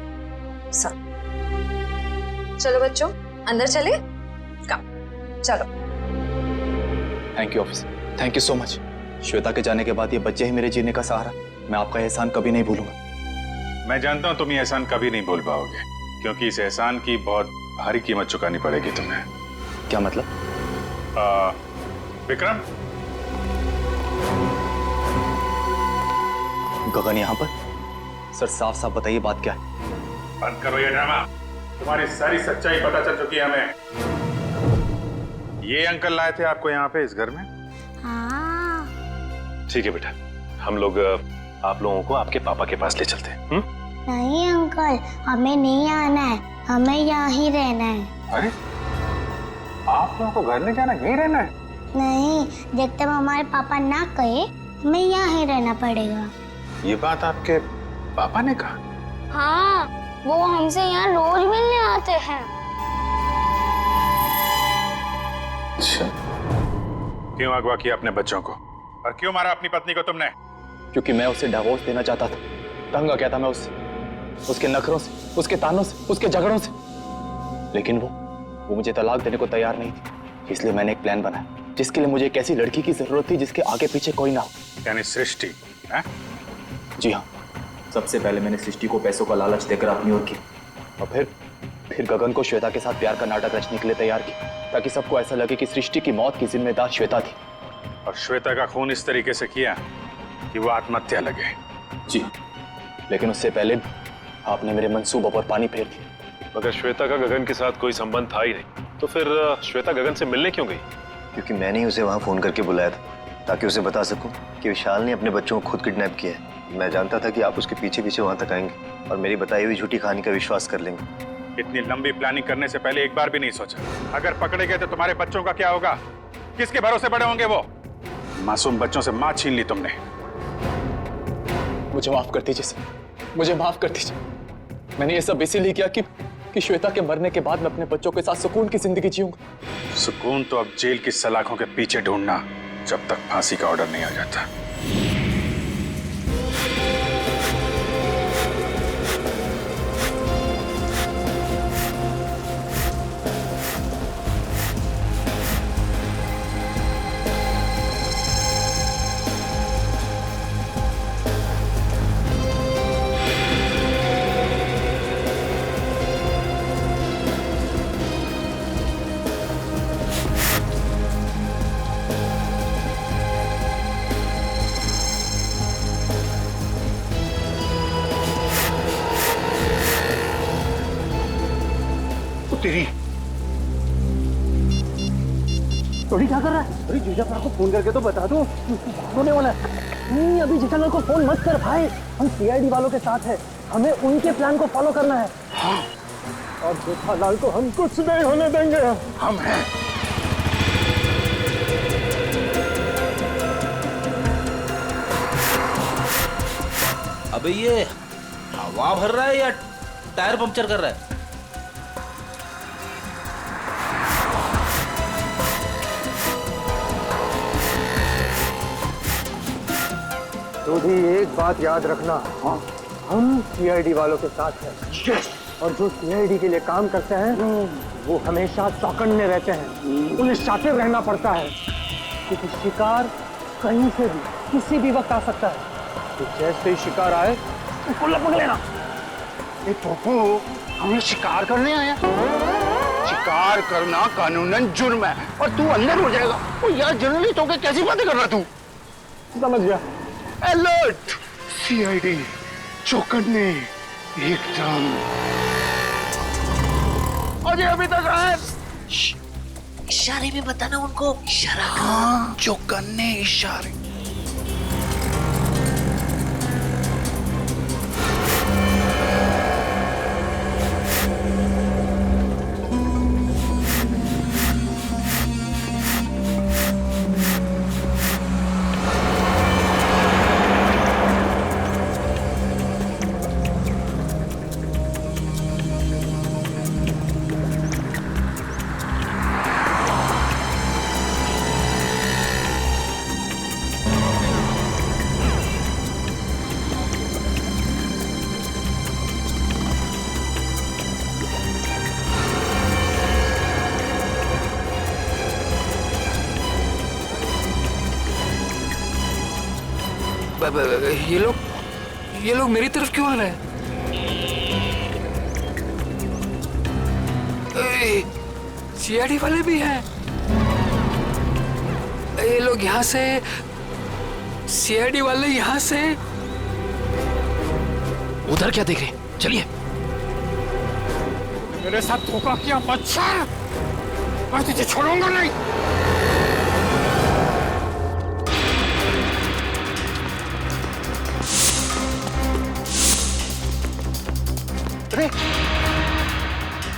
चलो बच्चों, अंदर चले। चलो। Thank you officer, thank you so much. Shweta के जाने के बाद ये बच्चे ही मेरे जीने का सहारा। मैं आपका एहसान कभी नहीं भूलूंगा। मैं जानता हूँ तुम ये एहसान कभी नहीं भूल पाओगे, क्योंकि इस एहसान की बहुत भारी कीमत चुकानी पड़ेगी तुम्हें। क्या मतलब? विक्रम, गगन यहाँ पर? सर साफ साफ बताइए बात क्या है? बंद करो ये ड्रामा। तुम्हारी सारी सच्चाई पता चल चुकी है हमें। ये अंकल लाए थे आपको यहाँ पे इस घर में? हाँ। ठीक है बेटा, हम लोग आप लोगों को आपके पापा के पास ले चलते हैं। नहीं अंकल, हमें नहीं आना है, हमें यहाँ ही रहना है। अरे, आप लोगों को घर नहीं जाना, यहीं रहना है? नहीं, जब तक हमारे पापा ना कहे, हमें यहाँ ही रहना पड़ेगा। ये बात आपके पापा ने कहा? हाँ, वो हमसे यहाँ रोज मिलने आते हैं। अच्छा, क्यों अगवा किया अपने बच्चों को, और क्यों मारा अपनी पत्नी को तुमने? क्योंकि मैं उसे डिवोर्स देना चाहता था। तंग आ गया था मैं उसके नखरों से, उसके तानों से, उसके झगड़ों से। लेकिन वो मुझे तलाक देने को तैयार नहीं थी। इसलिए मैंने एक प्लान बनाया, जिसके लिए मुझे एक ऐसी लड़की की जरूरत थी जिसके आगे पीछे कोई ना हो। यानी सृष्टि? है? जी हाँ, सबसे पहले मैंने सृष्टि को पैसों का लालच देकर अपनी ओर की, और फिर गगन को श्वेता के साथ प्यार का नाटक रचने के लिए तैयार किया, ताकि सबको ऐसा लगे कि सृष्टि की मौत की जिम्मेदार श्वेता थी। और श्वेता का खून इस तरीके से किया कि वो आत्महत्या लगे? जी, लेकिन उससे पहले आपने मेरे मंसूबों पर पानी फेर दिया। मगर श्वेता का गगन के साथ कोई संबंध था ही नहीं, तो फिर श्वेता गगन से मिलने क्यों गई? क्योंकि मैंने ही उसे वहाँ फोन करके बुलाया था, ताकि उसे बता सकूं कि विशाल ने अपने बच्चों को खुद किडनैप किया है। मैं जानता था कि आप उसके पीछे पीछे वहाँ तक आएंगे और मेरी बताई हुई झूठी कहानी का विश्वास कर लेंगे। इतनी लंबी प्लानिंग करने से पहले एक बार भी नहीं सोचा, अगर पकड़े गए तो तुम्हारे बच्चों का क्या होगा? किसके भरोसे बड़े होंगे वो? मासूम बच्चों से मां छीन ली तुमने। मुझे माफ कर दीजिए सर, मुझे माफ कर दीजिए। मैंने ये सब इसीलिए किया कि कि श्वेता के मरने के बाद मैं अपने बच्चों के साथ सुकून की जिंदगी जीऊंगा। सुकून तो अब जेल की सलाखों के पीछे ढूंढना, जब तक फांसी का ऑर्डर नहीं आ जाता। तेरी थोड़ी क्या कर रहा है? अरे जीजाफर को फोन करके तो बता दो, होने वाला है। नहीं, अभी जेठालाल को फोन मत कर भाई, हम सीआईडी वालों के साथ हैं, हमें उनके प्लान को फॉलो करना है। हाँ। और जेठालाल को हम कुछ नहीं होने देंगे। हम हैं। अबे ये हवा भर रहा है या टायर पंक्चर कर रहा है? तो भी एक बात याद रखना, हम सीआईडी वालों के साथ हैं। और जो सीआईडी के लिए काम करते हैं वो हमेशा चौकन्ने रहते हैं, उन्हें शातिर रहना पड़ता है, क्योंकि शिकार कहीं से भी किसी भी वक्त आ सकता है। तो जैसे ही शिकार आए उसको लगभग लेना। ये पोपो हमें शिकार करने आया? शिकार करना कानूनन जुर्म है और तू अंदर हो जाएगा। ओ यार जर्नलिस्ट होकर कैसी बातें कर रहा तू? समझ गया। अलर्ट, सीआईडी, चौकन्ने, एकदम। अजय अभी तक आए। इशारे में बताना उनको, इशारा। हाँ, चौकन्ने इशारे। ये लोग मेरी तरफ क्यों आ रहे हैं? सीआईडी वाले भी हैं। ये लोग यहाँ से, सीआईडी वाले यहाँ से। उधर क्या देख रहे हैं? चलिए। मेरे साथ धोखा किया बच्चा, मैं तुझे छोड़ूंगा नहीं। अरे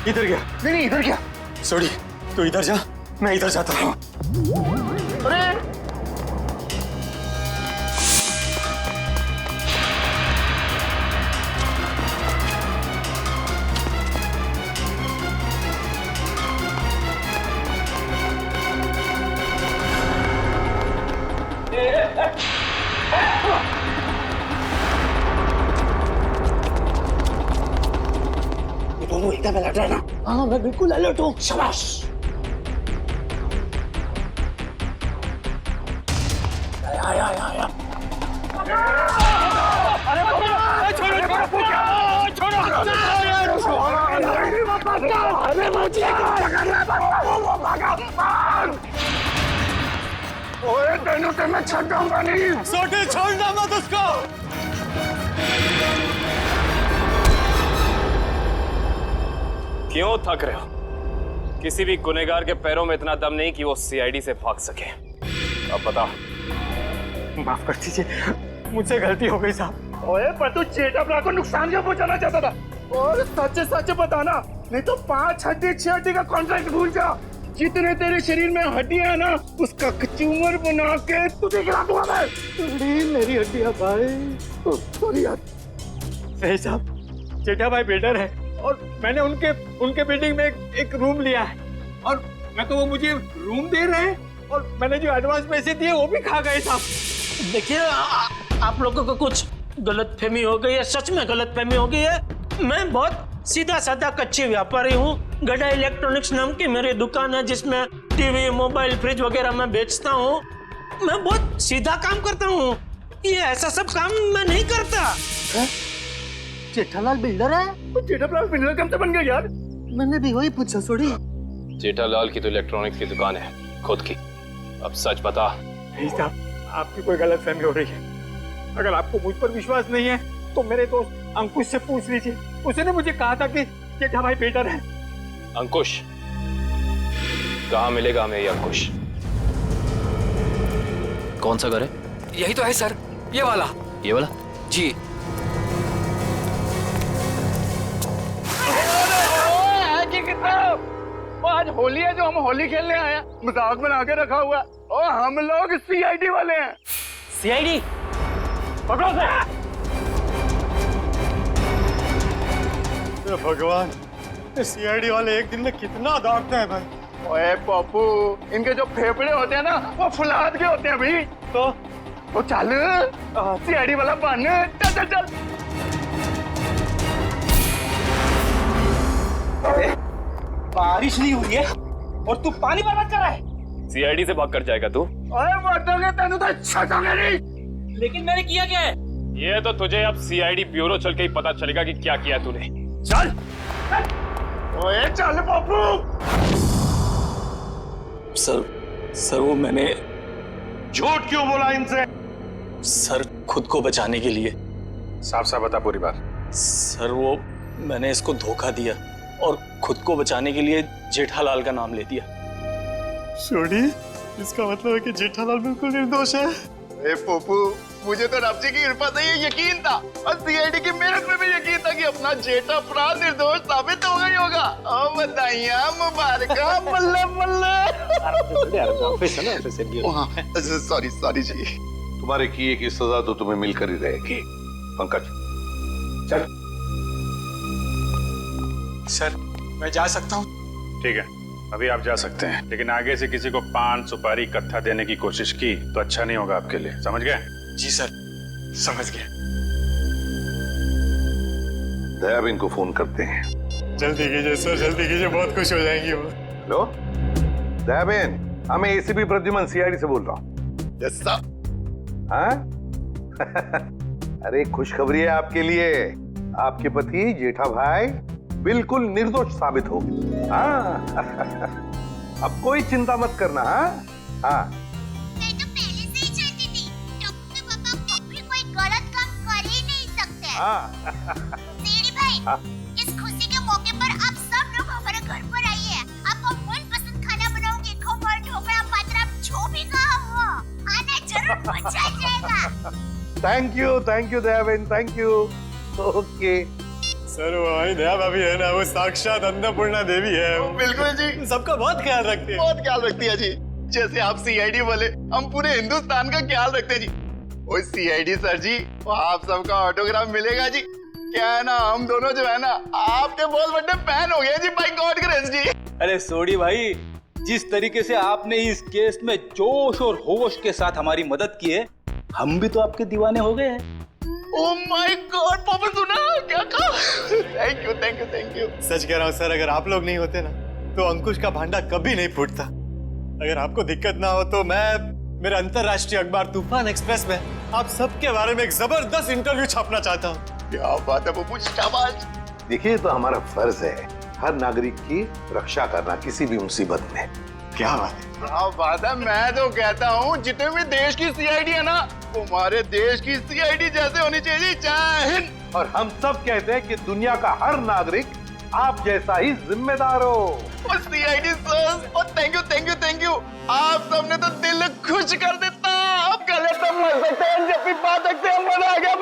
इधर गया? नहीं इधर गया। सॉरी, तू इधर जा, मैं इधर जाता हूँ। अरे दोनों एकदम अलर्ट रहना। हाँ, मैं बिल्कुल अलर्ट हूँ। शाबाश। आया। ओए तेनों से मैं छूटूंगा नहीं। सोटी छोड़ना मत उसको। क्यों थक रहे हो? किसी भी गुनहगार के पैरों में इतना दम नहीं कि वो सीआईडी से भाग सके। अब बता। माफ कर दीजिए, मुझसे गलती हो गई साहब। ओए पर तू जेठालाल को नुकसान क्यों पहुंचाना चाहता था? और सच बताना, नहीं तो 5 हड्डी 6 हड्डी का कॉन्ट्रैक्ट भूल जा। जितने तेरे शरीर में हड्डियां है ना, उसका कचूमर बना के तुझे खिला दूंगा मैं। मेरी हड्डियां भाई। सॉरी यार। सही साहब, जेठा भाई बिल्डर है, और मैंने उनके बिल्डिंग में एक रूम लिया है और मैं तो वो मुझे रूम दे रहे हैं और मैंने जो एडवांस पैसे दिए वो भी खा गए साहब। देखिए आप लोगों को कुछ गलतफहमी हो गई है, सच में गलतफहमी हो गई है। मैं बहुत सीधा साधा कच्ची व्यापारी हूँ। गड़ा इलेक्ट्रॉनिक्स नाम की मेरी दुकान है जिसमें टीवी, मोबाइल, फ्रिज वगैरह मैं बेचता हूँ। मैं बहुत सीधा काम करता हूँ, ये ऐसा सब काम मैं नहीं करता। जेठालाल बिल्डर है? जेठालाल बिल्डर कब से बन गया यार? मैंने भी वही पूछा सोडी। जेठालाल की तो इलेक्ट्रॉनिक्स की दुकान है खुद की। अब सच बता। नहीं साहब, आपकी कोई गलतफहमी हो रही है। अगर आपको मुझ पर विश्वास नहीं है तो मेरे दोस्त अंकुश से पूछ लीजिए। उसने मुझे कहा था कि जेठा भाई बिल्डर है। अंकुश? कहाँ मिलेगा हमें ये अंकुश? कौन सा घर है? यही तो है सर, ये वाला। ये वाला? जी। आज होली है जो हम होली खेलने आए हैं, मजाक बना के रखा हुआ है और हम लोग सीआईडी वाले हैं। सीआईडी? पकड़ो से। भगवान, सीआईडी वाले एक दिन में कितना दौड़ते हैं भाई। ओए पप्पू, इनके जो फेफड़े होते हैं ना वो फुलाद के होते हैं भाई। तो चल सीआईडी वाला बन। चल चल चल। बारिश नहीं हुई है और तू पानी बर्बाद कर रहा है। सीआईडी से भाग कर जाएगा तू? ओए मर्दोगे तेनू तो छटोगे नहीं। लेकिन मैंने किया क्या है? ये तो तुझे अब सीआईडी ब्यूरो चल के ही पता चलेगा कि क्या किया तूने। चल। ओए चल पप्पू। सर वो मैंने झूठ क्यों बोला इनसे? सर खुद को बचाने के लिए। साफ साफ बता पूरी बात। सर वो मैंने इसको धोखा दिया और खुद को बचाने के लिए जेठालाल का नाम ले दिया। सोडी, इसका मतलब है कि जेठालाल बिल्कुल निर्दोष है। ए पप्पू, मुझे तो रब जी की कृपा से ये यकीन था और सीआईडी की मेहनत में भी यकीन था कि अपना जेठा भरा निर्दोष साबित हो गई होगा। ओ बधाइयां, मुबारका, बल्ले बल्ले। सॉरी जी। तुम्हारे किए की सजा तो तुम्हें मिलकर ही रहेगी। पंकज चल। सर मैं जा सकता हूँ? ठीक है, अभी आप जा सकते हैं, लेकिन आगे से किसी को पान, सुपारी, कत्था देने की कोशिश की तो अच्छा नहीं होगा आपके लिए। समझ गए? जी सर, समझ गए। दयाबेन को फोन करते हैं। जल्दी कीजिए सर, जल्दी कीजिए, बहुत खुश हो जाएंगी वो। हेलो दयाबेन, मैं एसीपी प्रद्युमन सीआईडी से बोल रहा हूँ। Yes sir. हाँ? अरे खुशखबरी है आपके लिए, आपके पति जेठा भाई बिल्कुल निर्दोष साबित हो गए। हाँ अब कोई चिंता मत करना। हाँ मैं तो पहले से ही चाहती थी, टप्पू के पापा कभी कोई गलत काम कर ही नहीं सकते। सीआईडी भाई, इस खुशी के मौके पर आप सब लोग हमारे घर पर आइए। आपको मनपसंद खाना बनाऊंगी, खमण, ढोकला, पात्रा, जो भी कहा वो आना जरूर, मजा आ जाएगा। Thank you Dayaben, thank you. Okay sir वो हमारी दया भाभी है ना, वो साक्षात अन्नपूर्णा देवी है। बिल्कुल जी, सबका बहुत ख्याल रखती है। बहुत ख्याल रखती है जी। जैसे आप सीआईडी वाले, हम पूरे हिंदुस्तान का ख्याल रखते हैं जी। ओए सीआईडी सर जी, आप सबका ऑटोग्राफ मिलेगा जी। क्या है ना, हम दोनों जो है ना आपके बहुत बड़े फैन हो गए जी, बाय गॉड ग्रेस जी। अरे सोडी भाई, जिस तरीके से आपने इस केस में जोश और होश के साथ हमारी मदद की है, हम भी तो आपके दीवाने हो गए हैं। ओह माय गॉड, पापा सुना क्या कहा? Thank you thank you thank you. सच कह रहा हूँ सर, अगर आप लोग नहीं होते ना तो अंकुश का भांडा कभी नहीं फूटता। अगर आपको दिक्कत ना हो तो मैं मेरे अंतरराष्ट्रीय अखबार तूफान एक्सप्रेस में आप सबके बारे में एक जबरदस्त इंटरव्यू छापना चाहता हूँ। क्या बात है बब्बू, शाबाश। देखिए, तो हमारा फर्ज है हर नागरिक की रक्षा करना किसी भी मुसीबत में। क्या बात है, क्या बात है। मैं तो कहता हूँ जितने भी देश की सीआईडी है ना, हमारे देश की सीआईडी जैसे होनी चाहिए। जय हिंद। और हम सब कहते हैं कि दुनिया का हर नागरिक आप जैसा ही जिम्मेदार हो। और सीआईडी सर, और थैंक यू। आप सबने तो दिल खुश कर देता। आप गले तो मर सकते हैं, जब भी बात सकते हैं, मजा आ गया